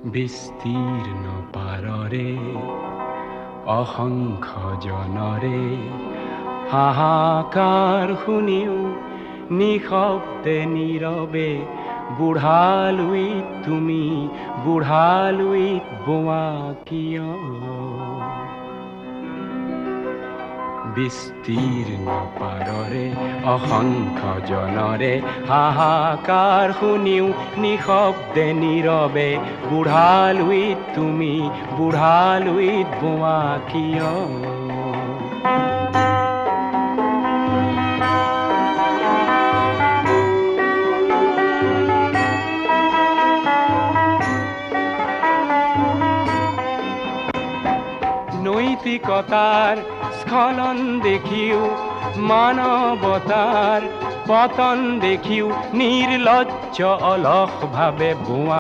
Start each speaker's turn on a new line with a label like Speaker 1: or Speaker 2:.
Speaker 1: বিস্তীৰ্ণ পাৰৰে অসংখ্য জনৰে হাহাকাৰ শুনিও নিশব্দে নীৰৱে বুঢ়ালুইত তুমি বুঢ়ালুইত বোৱা কিয় বিস্তীৰ্ণ পাৰৰে অসংখ্য জনৰে হাহাকাৰ শুনিও নিশব্দে নীৰৱে বুঢ়ালুইত তুমি বুঢ়ালুইত বোৱা কিয় নৈতিকতাৰ স্খলন দেখিও মানৱতাৰ পতন দেখিও নিৰ্লজ্জ অলস ভাৱে বোৱা